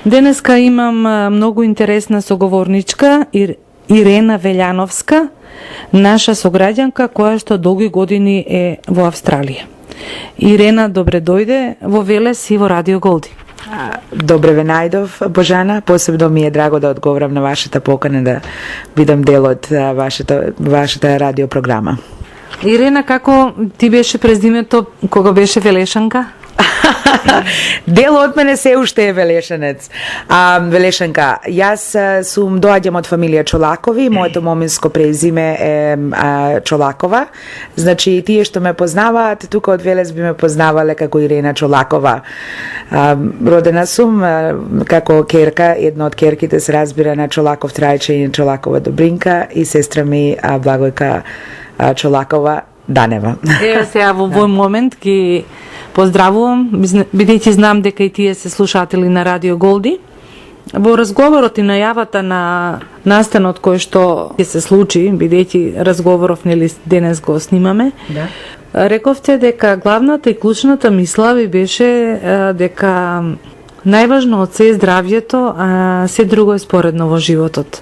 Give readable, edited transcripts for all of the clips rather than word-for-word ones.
Денеска имам многу интересна соговорничка Ирена Велјановска, наша сограѓанка која што долги години е во Австралија. Ирена, добре дојде во Велес и во Радио Голди. Добре ве најдов, Божана. Посебно ми е драго да одговорам на вашата покана да бидам дел од вашата радиопрограма. Ирена, како ти беше презимето кога беше Велешанка? Дел од мене се уште е Велешанец. Велешанка. Јас сум доаѓам од фамилија Чолакови, моето моминско презиме е Чолакова. Значи, тие што ме познаваат, тука од Велес би ме познавале како Ирена Чолакова. Родена сум како керка, една од керките се разбира на Чолаков Трајче и Чолакова Добринка и сестра ми Благојка Чолакова Данева. Еве сега во овој момент ги поздравувам, бидејќи знам дека и тие се слушатели на Радио Голди. Во разговорот и најавата на настанот кој што ќе се случи, бидејќи разговоров нели денес го снимаме, да. Рековте дека главната и клучната мисла ви беше дека најважно од се е здравјето, а се друго е споредно во животот.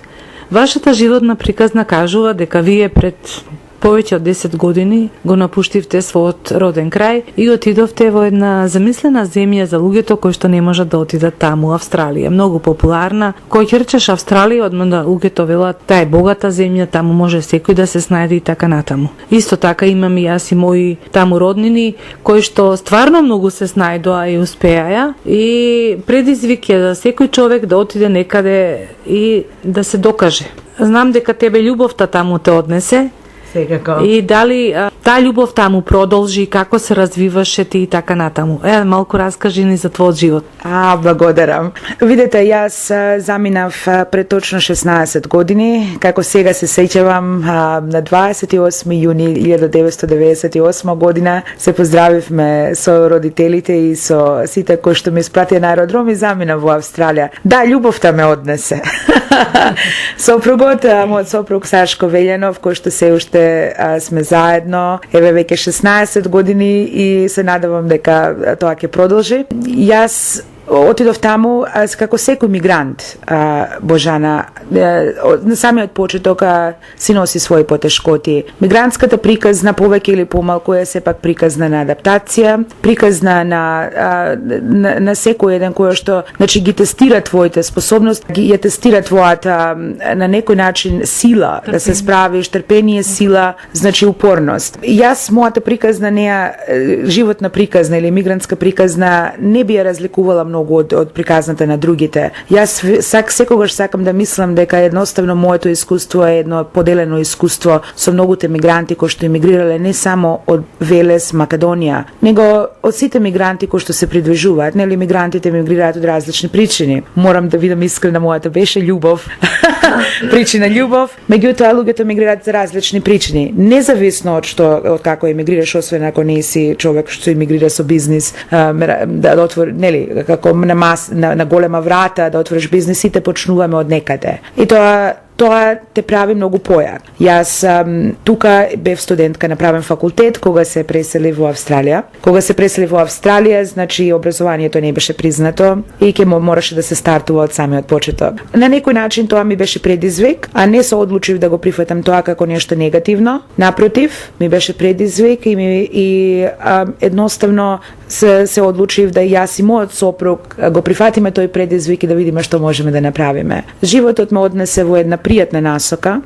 Вашата животна приказна кажува дека вие пред повеќе од 10 години го напуштивте својот роден крај и отидовте во една замислена земја за луѓето кои што не можат да отидат таму, Австралија. Многу популарна. Кој ќе речеш Австралија, одма да луѓето велат, таа е богата земја, таму може секој да се снајде и така натаму. Исто така имам и јас и мои таму роднини кои што стварно многу се снајдоа и успеаја и предизвик е за секој човек да отиде некаде и да се докаже. Знам дека тебе љубовта таму те однесе. Секако. И дали таа љубов таму продолжи, како се развиваше ти и така натаму. Малку раскажи ни за твојот живот. Благодарам. Видете, јас заминав пред точно 16 години, како сега се сеќавам, на 28 јуни 1998 година се поздравивме со родителите и со сите кои што ме испратија на аеродром и заминав во Австралија. Да, љубовта ме однесе. Сопругот, мојот сопруг Сашко Велјанов, кој што се уште сме заедно, еве веќе 16 години и се надевам дека тоа ќе продолжи. Јас отидов таму како секој мигрант, Божана, на самиот почеток си носи своји потешкоти. Мигрантската приказна повеќе или помалку е сепак приказна на адаптација, приказна на секој еден кој што значи ги тестира твоите способности, ги тестира твојата на некој начин сила да се справиш, трпение, сила, значи упорност. Јас мојата приказна животна приказна или мигрантска приказна не би ја разликувала многу од приказната на другите. Јас секогаш сакам да мислам дека едноставно моето искуство е едно поделено искуство со многуте мигранти кои што емигрирале не само од Велес, Македонија, него од сите мигранти кои што се придвижуваат. Нели мигрантите емигрираат од различни причини. Морам да видам искрена, мојата беше љубов. Причина љубов, меѓутоа луѓето емигрираат за различни причини. Независно од како емигрираш, освен ако не си човек што емигрира со бизнис, да отвори, нели, како на голема врата да отвориш бизнис, сите почнуваме од некаде. И тоа те прави многу појак. Јас тука бев студентка, направен факултет кога се пресели во Австралија. Кога се пресели во Австралија, значи образованието не беше признато и ќе мораше да се стартува од самиот почеток. На некој начин тоа ми беше предизвик, а не се одлучив да го прифатам тоа како нешто негативно. Напротив, ми беше предизвик и едноставно се одлучив да јас и мојот сопруг го прифатиме тој предизвик и да видиме што можеме да направиме. Животот ме однесе во една пријатна насока,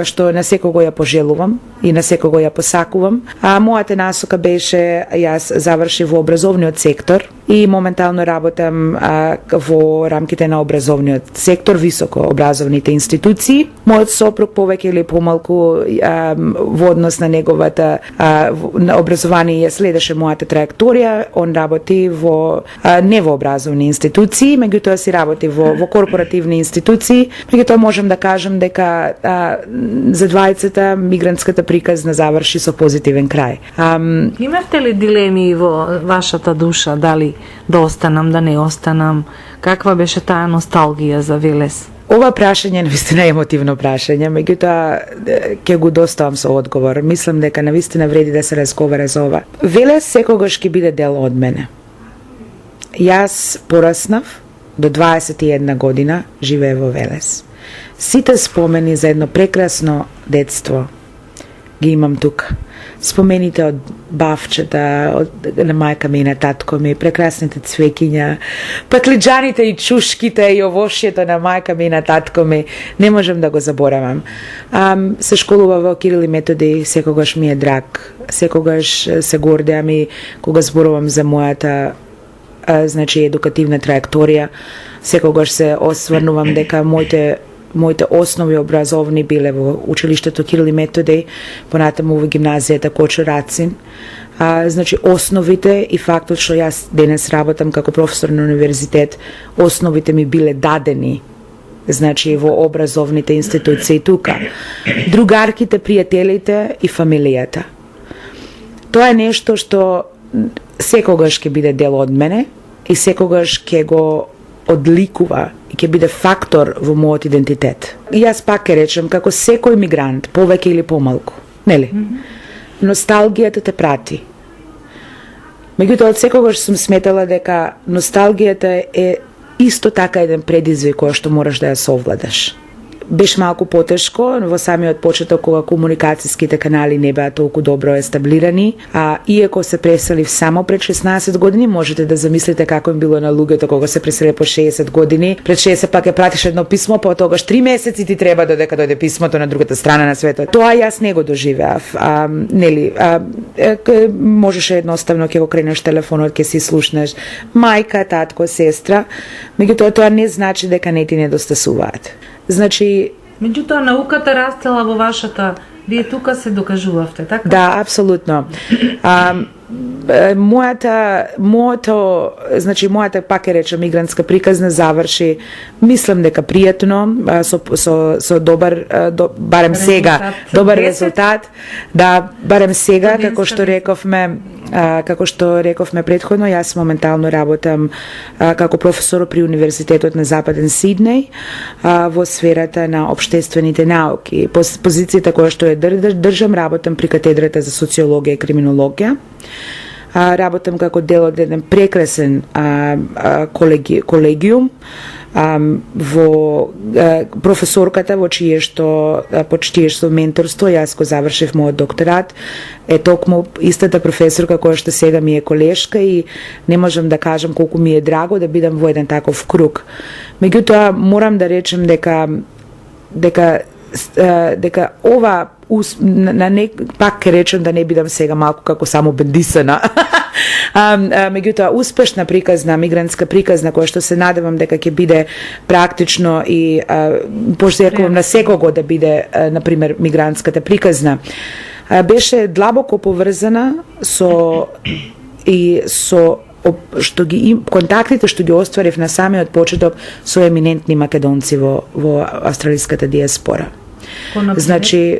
што на секого ја пожелувам и на секого ја посакувам. Мојата насока беше, јас завршив во образовниот сектор и моментално работам во рамките на образовниот сектор, високо образовните институции. Мојот сопруг повеќе или помалку во однос на неговата на образование ја следеше мојата траекторија. Он работи не во образовни институции, меѓутоа си работи во корпоративни институции. Меѓутоа можам да кажам дека за двајцата мигрантската приказна заврши со позитивен крај. Имавте ли дилеми во вашата душа, дали да останам, да не останам? Каква беше таа носталгија за Велес? Ова прашање е навистина емотивно прашање, меѓутоа ќе го доставам со одговор. Мислам дека навистина вреди да се разговара за ова. Велес секогаш ќе биде дел од мене. Јас пораснав до 21 година живее во Велес. Сите спомени за едно прекрасно детство ги имам тука. Спомените од бавчета, на мајка ми и на татко ми, прекрасните цвекиња, патлиџаните и чушките и овошјето на мајка ми и на татко ми, не можам да го заборавам. Се школува во Кирил и Методи, секогаш ми е драг, секогаш се гордеам и кога зборувам за мојата едукативна траекторија, секогаш се осврнувам дека моите основи образовни биле во училиштето Кирил и Методи, понатаму во гимназијата Кочо Рацин. Основите и фактот што јас денес работам како професор на универзитет, основите ми биле дадени во образовните институции тука. Другарките, пријателите и фамилијата. Тоа е нешто што секогаш ќе биде дел од мене и секогаш ќе го одликува и ќе биде фактор во мојот идентитет. И јас пак ќе речем, како секој мигрант, повеќе или помалку, нели? Носталгијата те прати. Меѓутоа, од секогаш сум сметала дека носталгијата е исто така еден предизвик кој што мораш да ја совладаш. Беше малку потешко во самиот почеток кога комуникацијските канали не беа толку добро естаблирани, иако се преселив само пред 16 години, можете да замислите како им било на луѓето кога се преселе по 60 години. Пред 60 пак ја пратиш едно писмо, па тогаш 3 месеци ти треба додека дојде писмото на другата страна на светот. Тоа јас не го доживеав. Можеше едноставно ќе го кренеш телефонот, ќе си слушнеш мајка, татко, сестра, меѓутоа тоа не значи дека не ти недостасуваат. Меѓутоа науката растела во вашата, вие тука се докажувавте, така? Да, апсолутно. Мојата, пак ќе речем, мигрантска приказна заврши, мислам дека пријатно, со добар, барем сега, добар резултат. Да, барем сега, како што рековме претходно, јас моментално работам како професор при Универзитетот на Западен Сиднеј во сферата на општествените науки. Позицијата која што ја држам, работам при катедрата за социологија и криминологија. Работам како дел од еден прекрасен колегиум во професорката по чие што менторство јас го завршив мојот докторат е токму истата професорка која што сега ми е колешка и не можам да кажам колку ми е драго да бидам во еден таков круг. Меѓутоа морам да речем дека ова пак ќе речем да не бидам сега малку како само бендисана. Меѓутоа успешна приказна, мигрантска приказна која што се надевам дека ќе биде практично и пожекувам на секого да биде на пример мигрантската приказна. Беше длабоко поврзана со контактите што ги остварив на самиот почеток со еминентни македонци во австралиската диаспора.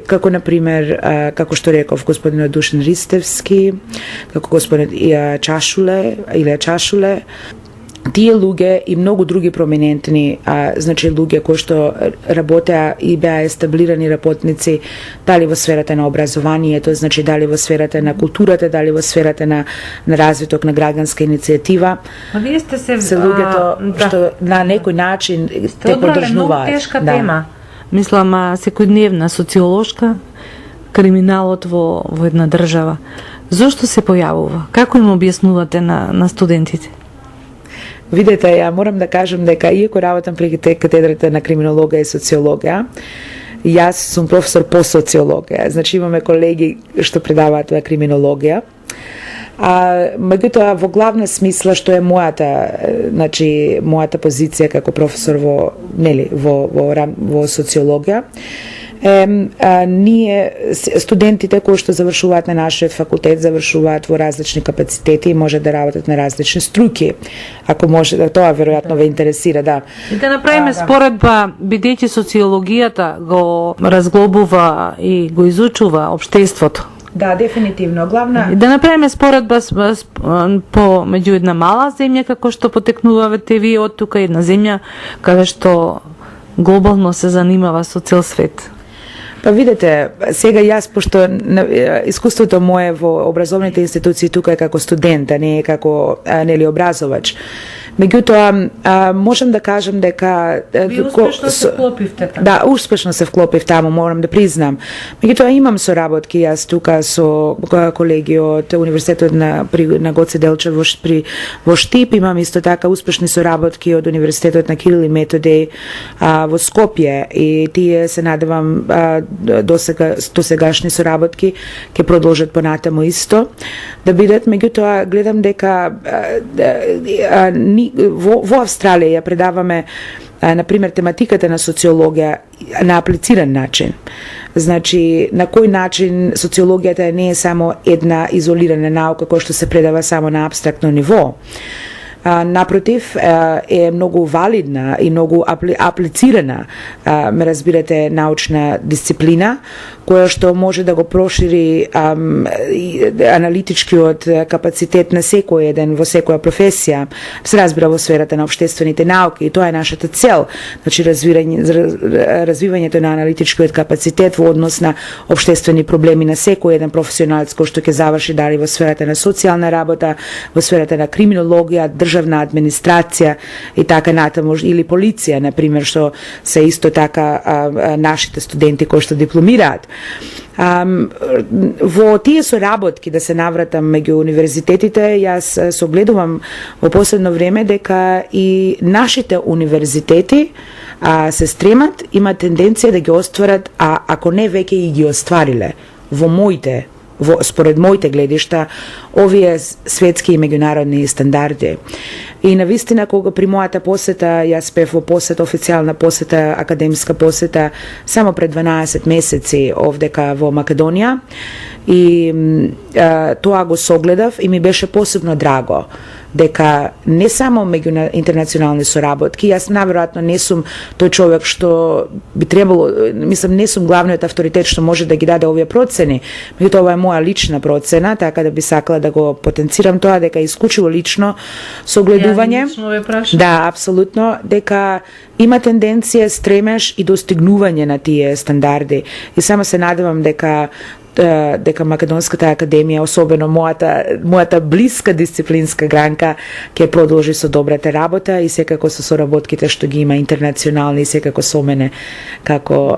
Како например, како што реков господинот Душан Ристевски, како господинот Илија Чашуле, тие луѓе и многу други проминентни луѓе кои што работеа и беа естаблирани работници дали во сферата на образованието, дали во сферата на културата, дали во сферата на развиток на граѓанска иницијатива. Вие сте се луѓето што на некој начин те поддржнуваат. Многу тешка тема. Мислам, секојдневна социолошка, криминалот во една држава. Зошто се појавува? Како им објаснувате на студентите? Видете, ја морам да кажам дека иако работам при катедрата на криминологија и социологија, јас сум професор по социологија. Имаме колеги што предаваат тоа криминологија. Меѓутоа во главна смисла што е мојата позиција како професор во социологија, ние студентите кои што завршуваат на нашиот факултет завршуваат во различни капацитети и може да работат на различни струки. Ако може, тоа веројатно ве интересира, да. И да направиме споредба, бидејќи социологијата го разглобува и го изучува општеството. Да, дефинитивно. Да направиме споредба меѓу една мала земја како што потекнувате вие од тука, една земја каде што глобално се занимава со цел свет. Па видете, сега јас, пошто искуството мое во образовните институции тука е како студент, а не е како образовач. Меѓутоа, можам да кажам дека Ви успешно се вклопивте таму. Да, успешно се вклопив таму, морам да признам. Меѓутоа имам соработки јас тука со колеги од Универзитетот на Гоце Делчев во Штип, имам исто така успешни соработки од Универзитетот на Кирил и Методеј во Скопје, и тие се надевам досегашни соработки ќе продолжат понатаму исто да бидат. Меѓутоа гледам дека во Австралија ја предаваме на пример тематиката на социологија на аплициран начин. Значи, на кој начин социологијата не е само една изолирана наука која што се предава само на апстрактно ниво. Напротив, е многу валидна и многу аплицирана, ме разбирате, научна дисциплина, која што може да го прошири аналитичкиот капацитет на секој еден во секоја професија, се разбира во сферата на општествените науки, и тоа е нашата цел. Значи, развивањето на аналитичкиот капацитет во однос на општествени проблеми на секој еден професионалец кој што ќе заврши дали во сферата на социјална работа, во сферата на криминологија, државна администрација и така натаму, или полиција, на пример, што се исто така нашите студенти кои што дипломираат. Во тие соработки, да се навратам меѓу универзитетите, јас согледувам во последно време дека и нашите универзитети се стремат, има тенденција да ги остварат, а ако не веќе и ги оствариле според моите гледишта, овие светски и меѓународни стандарди. И навистина, кога при мојата посета, јас бев во посета, официјална посета, академска посета, само пред 12 месеци овдека во Македонија, и тоа го согледав и ми беше посебно драго дека не само меѓу интернационални соработки, јас наверојатно не сум тој човек што би требало, мислам, не сум главниот авторитет што може да ги даде овие процени, меѓутоа ова е моја лична процена, така да би сакала да го потенцирам тоа, дека е исклучиво лично согледување. Да, апсолутно, дека има тенденција, стремеш и достигнување на тие стандарди. И само се надевам дека Македонската академија, особено мојата блиска дисциплинска гранка, ќе продолжи со добрата работа и секако со соработките што ги има интернационални, и секако со мене како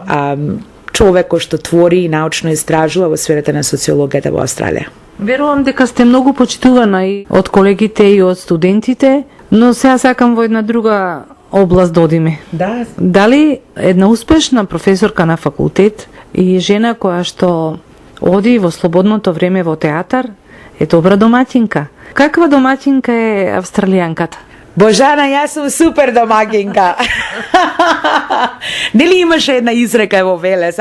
човек кој што твори и научно истражува во сферата на социологијата во Австралија. Верувам дека сте многу почитувана и од колегите и од студентите, но сега сакам во една друга област да одиме. Да. Дали една успешна професорка на факултет и жена која што оди во слободното време во театар е добра домаќинка? Каква домаќинка е австралијанката? Божана, јас сум супер домаќинка. Нели имаше една изрека во Веле,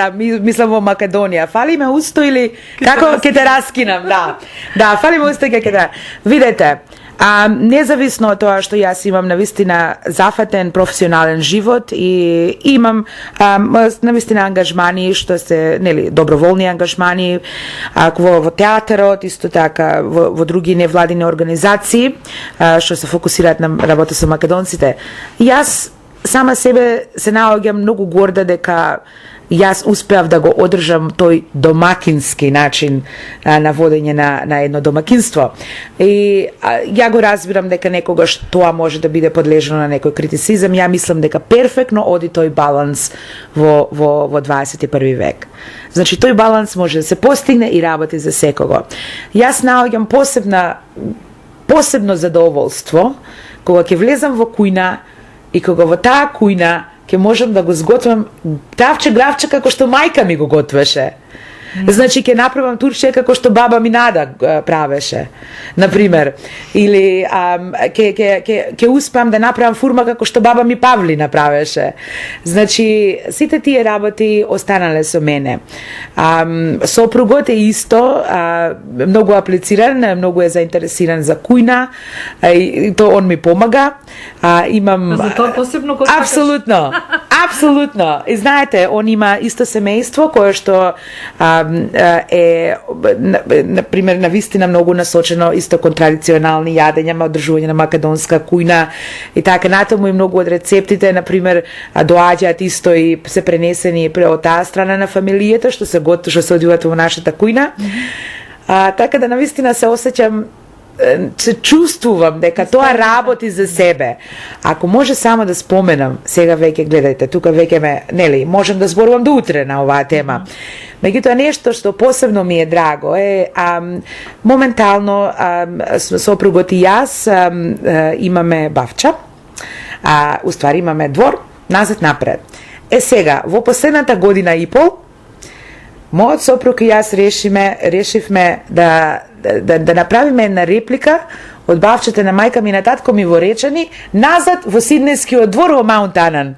мислам во Македонија, фали ме усто или како ќе те раскинам, да. Да, фали ме усто ќе те. Видете, независно од тоа што јас имам навистина зафатен професионален живот и имам навистина ангажмани што се, нели, доброволни ангажмани во театарот, исто така во други невладини организации што се фокусираат на работа со македонците. Јас сама себе се наоѓам многу горда дека јас успеав да го одржам тој домакински начин на водење на едно домакинство. И ја го разбирам дека некогаш тоа може да биде подлежно на некој критицизам. Ја мислам дека перфектно оди тој баланс во 21 век. Значи, тој баланс може да се постигне и работи за секого. Јас наоѓам посебно задоволство кога ќе влезам во кујна и кога во таа кујна ќе можам да го сготвам гравче како што мајка ми го готвеше. Значи, ќе направам турче како што баба ми Нада правеше, например. Или ќе успеам да направам фурма како што баба ми Павли направеше. Значи, сите тие работи останале со мене. Сопругот е исто, многу аплициран, многу е заинтересиран за кујна, и то он ми помага. Имам... За тоа посебно кој Апсолутно. И знаете, он има исто семејство кое што е, например, навистина многу насочено исто кон традиционални јадења, одржување на македонска кујна и така натаму, и многу од рецептите, например, доаѓаат исто и се пренесени од таа страна на фамилијата што се одвиваат во нашата кујна. Така да навистина се осеќам се чувствувам дека тоа работи за себе. Ако може само да споменам, сега веќе гледајте, тука веќе ме, нели, можам да зборувам до утре на оваа тема. Меѓутоа нешто што посебно ми е драго е моментално сопругот и јас имаме бавча, уствари имаме двор назад напред. Сега, во последната година и пол, мојот сопруг и јас решивме да направиме една реплика од бавчата на мајка ми и на татко ми во Речани назад во Сиднејскиот двор во Маунт Анан.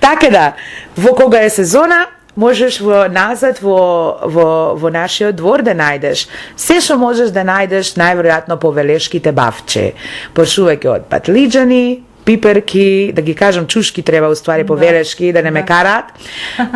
Така да, во кога е сезона, можеш назад во нашиот двор да најдеш се што можеш да најдеш, најверојатно по велешките бавче, почнувајќи од патлиџани, пиперки, да ги кажам чушки треба уствари по велешки, да не ме караат.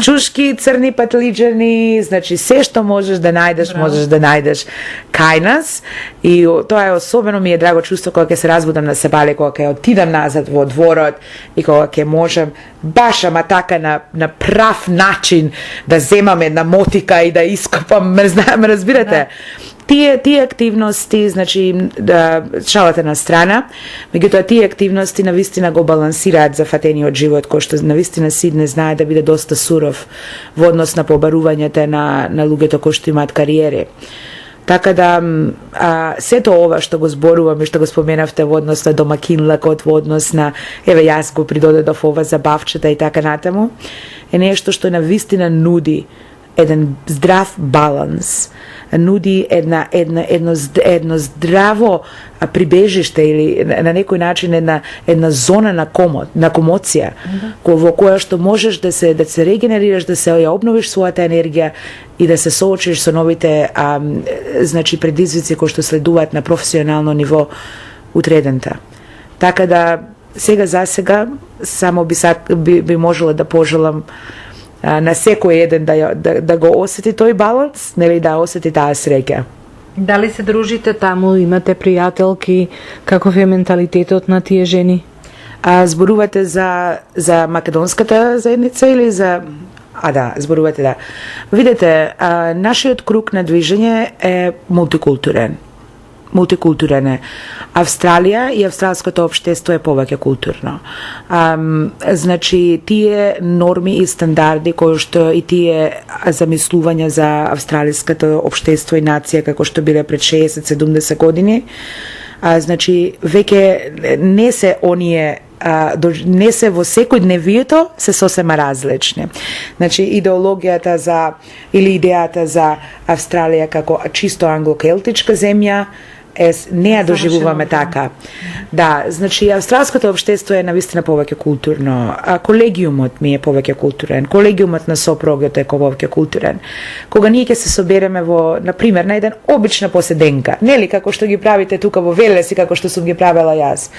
Чушки, црни патлиџани, значи се што можеш да најдеш, можеш да најдеш кај нас. И тоа е особено ми е драго чувство кога ќе се разбудам на Себале, кога ќе отидам назад во дворот и кога ќе можам баш ама така на прав начин да земам една мотика и да ископам, ме разбирате? Тие активности, значи, шалата на страна, меѓутоа тие активности навистина го балансираат зафатениот живот, кој што навистина Сидне знае да биде доста суров во однос на побарувањето на луѓето кои што имаат кариери. Така да, сето ова што го зборувам и што го споменавте во однос на домакинлакот, во однос на, еве јас го придодедов ова за бавчета и така натаму, е нешто што навистина нуди еден здрав баланс, нуди едно здраво прибежиште или на некој начин една зона на комоција, во која што можеш да се регенерираш, да се ја обновиш својата енергија и да се соочиш со новите значи предизвици кои што следуваат на професионално ниво утредента. Така да сега за сега само би можела да пожелам на секој еден да го осети тој баланс, нели, да осети таа среќа. Дали се дружите таму, имате пријателки, каков е менталитетот на тие жени? Зборувате за македонската заедница или за... да, зборувате, да. Видете, нашиот круг на движење е мултикултурен е. Австралија и австралското општество е повеќе културно. Значи, тие норми и стандарди кои што и тие замислувања за австралиското општество и нација како што биле пред 60-70 години, значи, веќе не се оние не се во секојдневието, се сосема различни. Значи, идеологијата или идејата за Австралија како чисто англо-келтичка земја, не ја доживуваме така. Да, значи, австралското општество е навистина повеќе културно. Колегиумот ми е повеќе културен. Колегиумот на сопругот е повеќе културен. Кога ние ќе се собереме на пример, на еден обична поседенка, нели, како што ги правите тука во Велес и како што сум ги правела јас.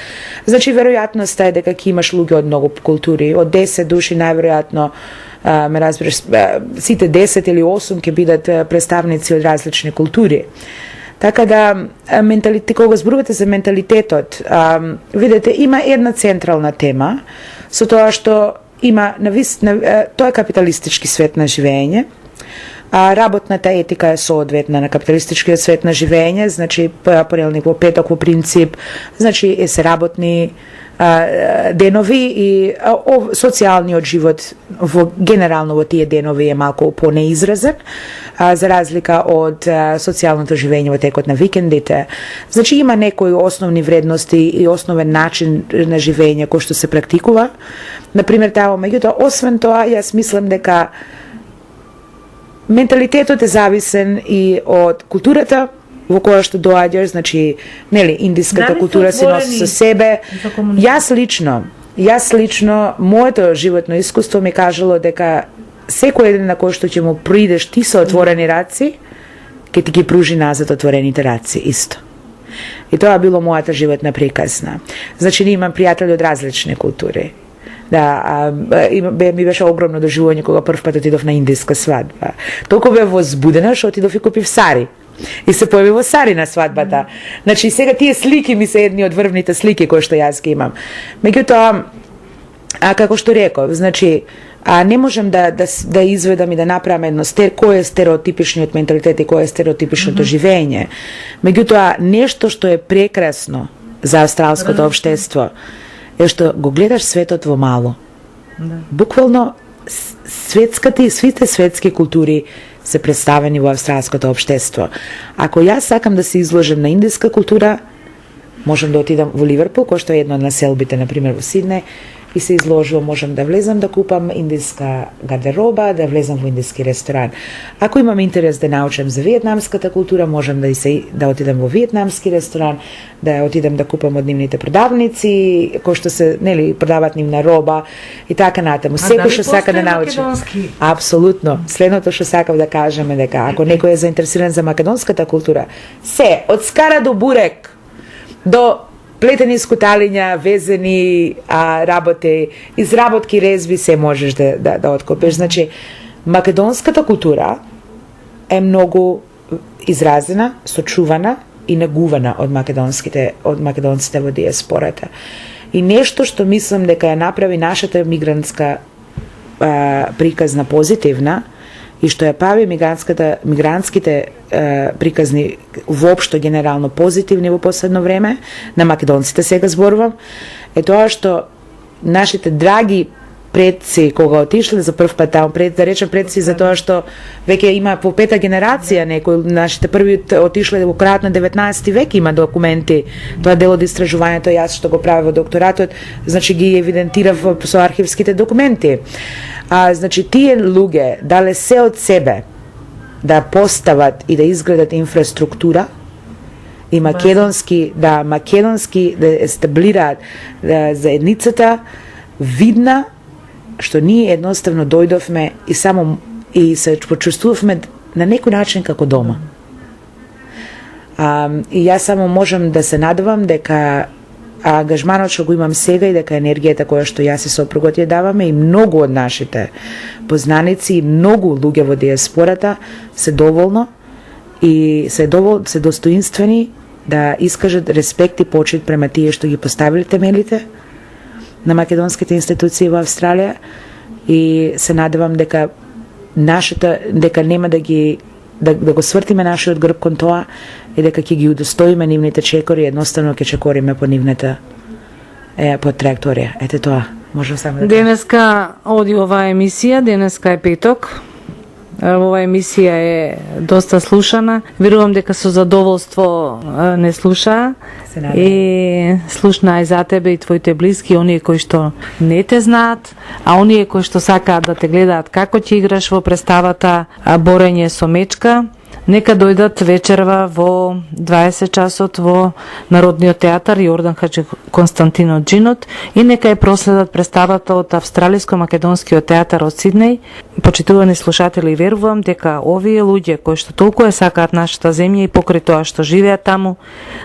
Значи, веројатноста е дека ќе имаш луѓе од многу култури, од 10 души најверојатно, ме разбираш, сите 10 или 8 ќе бидат представници од различни култури. Така да, кога зборувате за менталитетот, видите, има една централна тема, со тоа што има, тоа е капиталистички свет на живење, работната етика е соодветна на капиталистичкиот свет на живење, значи, понеделник во петок во принцип, значи, се работни денови и социјалниот живот генерално во тие денови е малку понеизразен, за разлика од социјалното живење во текот на викендите. Значи, има некои основни вредности и основен начин на живење кој што се практикува. Например, меѓутоа, освен тоа, јас мислам дека менталитетот е зависен и од културата во која што доаѓаш, значи, нели, индиската култура се носи со себе. Јас лично, моето животно искуство ми кажало дека секој еден на кој што ќе му придеш ти со отворени раци, ќе ти ги пружи назад отворените раци исто. И тоа било мојата животна приказна. Значи, ние имам пријатели од различни култури. Да, ми беше огромно доживување кога прв пат отидов на индиска свадба. Толку бе возбудена што отидов и купив сари. И се појави во сари на свадбата. Значи, сега тие слики ми се едни од врвните слики кои што јас ги имам. Меѓутоа, А како што реков, значи, не можам да изведам и да направам едно кој е стереотипичниот менталитет и кој е стереотипичното живење. Меѓутоа, нешто што е прекрасно за австралското општество е што го гледаш светот во мало. Буквално, сите светски култури се представени во австралското општество. Ако јас сакам да се изложам на индиска култура, можам да отидам во Ливерпул, кој што е едно од населбите, например во Сиднеј, и се изложувам, можам да влезам да купам индиска гардероба, да влезам во индиски ресторан. Ако имам интерес да научам за виетнамската култура, можам да отидам во виетнамски ресторан, да отидам да купам од нивните продавници, кои што се, продаваат нивна роба и така натаму. Секој што сака да научи. Апсолутно. Следното што сакав да кажам е дека ако некој е заинтересиран за македонската култура, од скара до бурек, до плетени скуталиња, везени работи, изработки, резби, се можеш да откопеш. Значи, македонската култура е многу изразена, сочувана и негувана од македонците во диаспората. И нешто што мислам дека ја направи нашата мигрантска приказна позитивна и што ја прави мигрантските приказни воопшто генерално позитивни во последно време, на македонците сега зборувам, е тоа што нашите драги предци, кога отишле за прв пат таму, да речем предци за тоа што веќе има по пета генерација некои, нашите први отишле во крајот на 19 век, има документи, тоа дел од истражувањето, јас што го правя во докторатот, значи ги евидентирав со архивските документи. Значи, тие луѓе дале се од себе да постават и да изградат инфраструктура и македонски да естаблираат заедницата видна, што ние едноставно дојдовме и се почувствувавме на некој начин како дома. И јас само можам да се надевам дека ангажманот што го имам сега и дека енергијата која што јас и сопругот ја даваме и многу од нашите познаници и многу луѓе во диаспората се доволно и се достоинствени да искажат респект и почит према тие што ги поставиле темелите на македонските институции во Австралија и се надевам дека нема да го свртиме нашиот грб кон тоа и дека ќе ги удостоиме нивните чекори, едноставно ќе чекориме по нивната по траекторија. Ете тоа, можам само да... Денеска оди оваа емисија, денеска е петок. Оваа емисија е доста слушана. Верувам дека со задоволство не слушаа и слушнаа и за тебе и твоите блиски, оние кои што не те знаат, а оние кои што сакаат да те гледаат како ќе играш во представата Борење со мечка. Нека дојдат вечерва во 20 часот во Народниот театар Јордан Хаджи Константинот Джинот и нека ја проследат представата од Австралиско-македонскиот театар од Сиднеј. Почитувани слушатели, верувам дека овие луѓе кои што толку ја сакаат нашата земја и покрај тоа што живеат таму,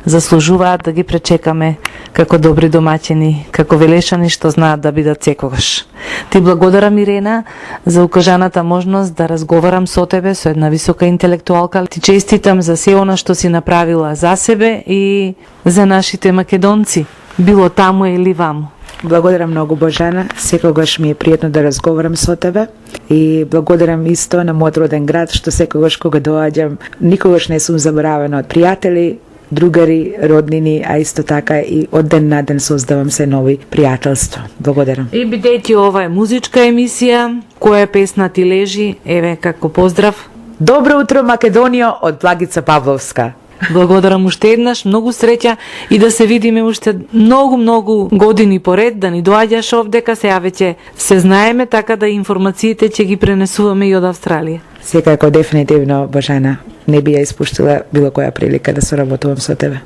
заслужуваат да ги пречекаме како добри домаќини, како велешани што знаат да бидат секогаш. Ти благодарам, Ирена, за укажаната можност да разговарам со тебе, со една висока интелектуалка. Ти честитам за се она што си направила за себе и за нашите македонци, било таму или ваму. Благодарам многу, Божана. Секогаш ми е пријатно да разговарам со тебе и благодарам исто на мојот роден град, што секогаш кога доаѓам, никогаш не сум заборавена од пријатели, другари, роднини, а исто така и од ден на ден создавам се нови пријателства. Благодарам. И бидејќи ова е музичка емисија, која песна ти лежи, еве како поздрав. Добро утро, Македонија, од Благица Павловска. Благодарам уште еднаш, многу среќа и да се видиме уште многу години поред, да ни доаѓаш овдека, сега веќе се знаеме, така да информациите ќе ги пренесуваме и од Австралија. Секако, дефинитивно, Божана, не би ја испуштила било која прилика да соработувам со тебе.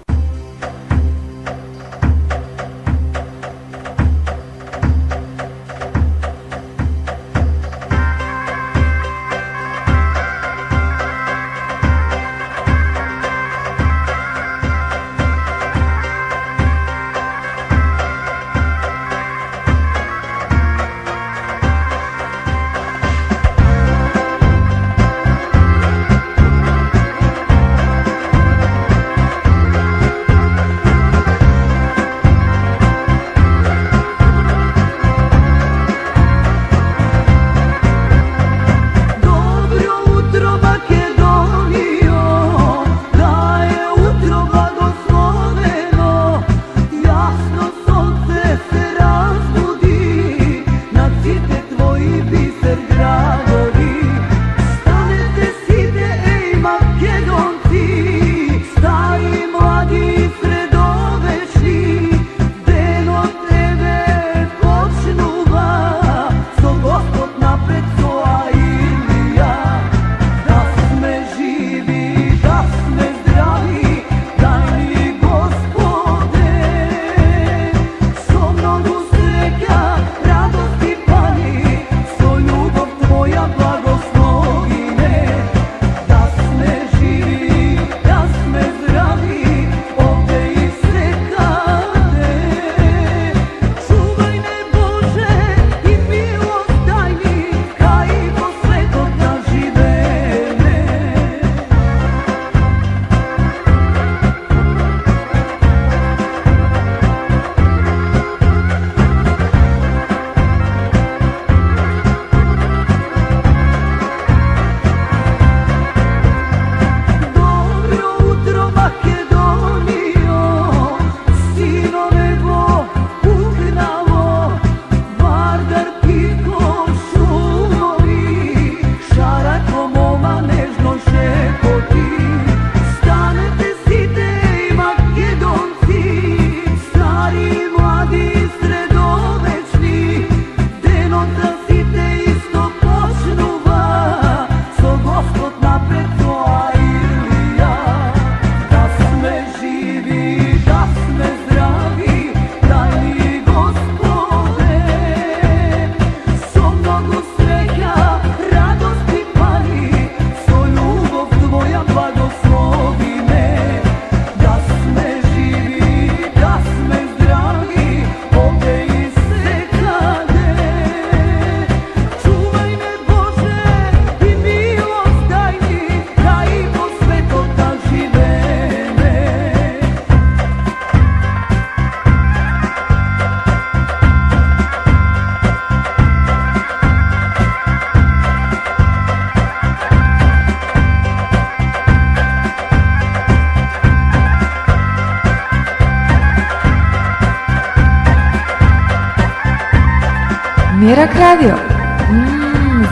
Мерак радио.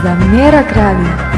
За Мерак радио.